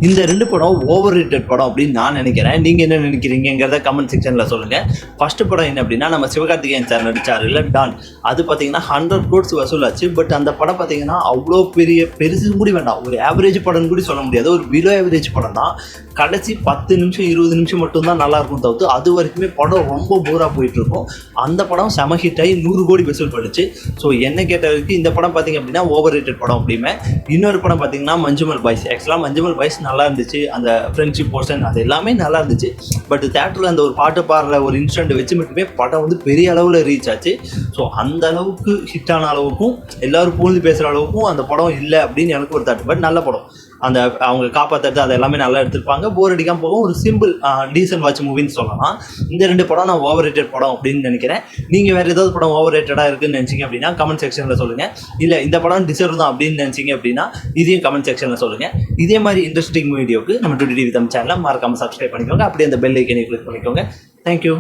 இந்த 2 படம் over rated படம் அப்படின்னு நான் நினைக்கிறேன். நீங்க என்ன நினைக்கிறீங்கங்கிறத கமெண்ட் செக்ஷன்ல சொல்லுங்க. ஃபர்ஸ்ட் படம் என்ன அப்படின்னா, நம்ம சிவகார்த்திகேயன் சார் நடிச்சார் இல்ல டான். அது பார்த்தீங்கன்னா 100 crores வசூலாச்சு. பட் அந்த படம் பார்த்தீங்கன்னா அவ்வளோ பெருசு கூட வேண்டாம், ஒரு ஆவரேஜ் படம் கூட சொல்ல முடியாது, ஒரு பிலோ ஆவரேஜ் படம் தான். கடைசி 10 நிமிஷம் 20 நிமிஷம் மட்டும்தான் நல்லா இருக்கும் தவிர்த்து அது வரைக்குமே படம் ரொம்ப போரா போயிட்டு இருக்கும். அந்த படம் செம ஹிட் ஆகி 100 கோடி வசூல் பண்ணிச்சு. ஸோ என்ன கேட்ட வரைக்கும் இந்த படம் பார்த்தீங்க அப்படின்னா ஓவர் ரேட்டட் படம் அப்படிமே. இன்னொரு படம் பார்த்தீங்கன்னா மஞ்சுமல் பாய்ஸ். ஆக்சுவலாக மஞ்சுமல் பாய்ஸ் நல்லா இருந்துச்சு, அந்த ஃப்ரெண்ட்ஷிப் போர்ஷன் அது எல்லாமே நல்லா இருந்துச்சு. பட் தேட்டரில் அந்த ஒரு பாட்டு பாடுற ஒரு இன்ஸ்டன்ட் வச்சு மட்டுமே படம் வந்து பெரிய அளவில் ரீச் ஆச்சு. ஸோ அந்த அளவுக்கு ஹிட்டான அளவுக்கும் எல்லாரும் புரிஞ்சு பேசுகிற அளவுக்கும் அந்த படம் இல்லை அப்படின்னு எனக்கு ஒரு தாட். பட் நல்ல படம், அந்த அவங்க காப்பாற்றுறது அது எல்லாமே நல்லா எடுத்திருப்பாங்க. போர் அடிக்காமல் போகும், ஒரு சிம்பிள் டீசன்ட் வாட்ச் மூவின்னு சொல்லலாம். இந்த 2 படம் நான் ஓவர் ரேட்டட் படம் அப்படின்னு நினைக்கிறேன். நீங்கள் வேறு ஏதாவது படம் ஓவர் ரேட்டடாக இருக்குன்னு நினச்சிங்க அப்படின்னா கமெண்ட் செக்ஷனில் சொல்லுங்கள். இல்லை இந்த படம் டிசர்வ் தான் அப்படின்னு நினச்சிங்க அப்படின்னா இதையும் கமெண்ட் செக்ஷனில் சொல்லுங்கள். இதே மாதிரி இன்ட்ரெஸ்டிங் வீடியோக்கு நம்ம டுடே டிவி தமிழ் சேனலை மறக்காமல் சப்ஸ்கிரைப் பண்ணிக்கோங்க. அப்படியே அந்த பெல் ஐக்கனை கிளிக் பண்ணிக்கோங்க. தேங்க்யூ.